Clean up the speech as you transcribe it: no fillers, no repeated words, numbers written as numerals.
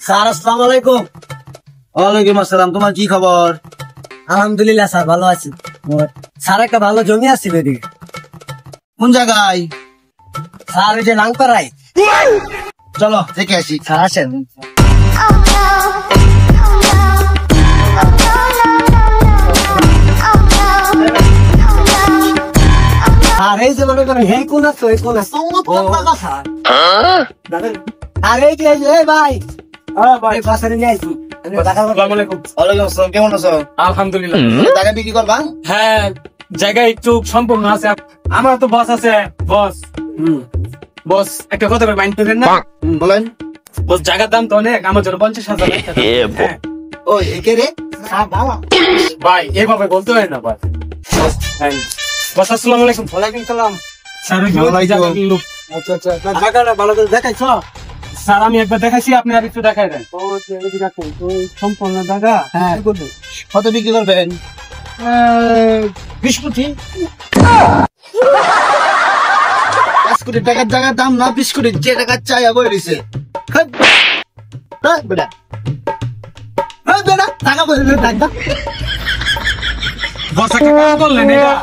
Sir আসসালামু আলাইকুম। ওয়ালাইকুম আসসালাম। তোমার কি খবর? আলহামদুলিল্লাহ স্যার, ভালো আছি। স্যার একটা ভালো জমি আসছিল এদিকে। কোন জায়গায়? স্যার ওই যে লাংপাড়ায়। চলো দেখে আসি। স্যার আসেন। আর এই যে মনে করেন এই কোন আছে, এই কোন আছে স্যার। আর এই যে এই ভাই ভাই বাসারে নিয়ে আইছি। আসসালামু আলাইকুম। ওয়ালাইকুম আসসালাম। কেমন আছো? আলহামদুলিল্লাহ। টাকা বিক্রি করবা? হ্যাঁ, জায়গা একটু সম্পূর্ণ আছে। আমার তো বস আছে। বস একটা কথা বলে মাইন্ড করেন না। বলেন। বস জায়গার দাম তো অনেক, আমার জন্য 50,000 টাকা। হ্যাঁ। ওই একে রে। স্যার বাবা। ভাই এভাবে বলতে হয় না ভাই। হ্যাঁ। বস আসসালামু আলাইকুম। ওয়ালাইকুম সালাম। স্যার ওই যে জায়গা কিনলো। আচ্ছা আচ্ছা, আপনার জায়গাটা ভালো করে দেখাইছো? স্যার আমি একবার দেখাইছি, আপনি আর একটু দেখাই দেন। সম্পূর্ণ জায়গা। হ্যাঁ। কত বিক্রি করবেন? 20 কোটি। 5 কোটি টাকার জায়গার দাম না 20 কোটি। যে টাকা চাই বই রইছে। বেটা বেটা টাকা বলে টাকা বস একটা কাজ করলেন এটা।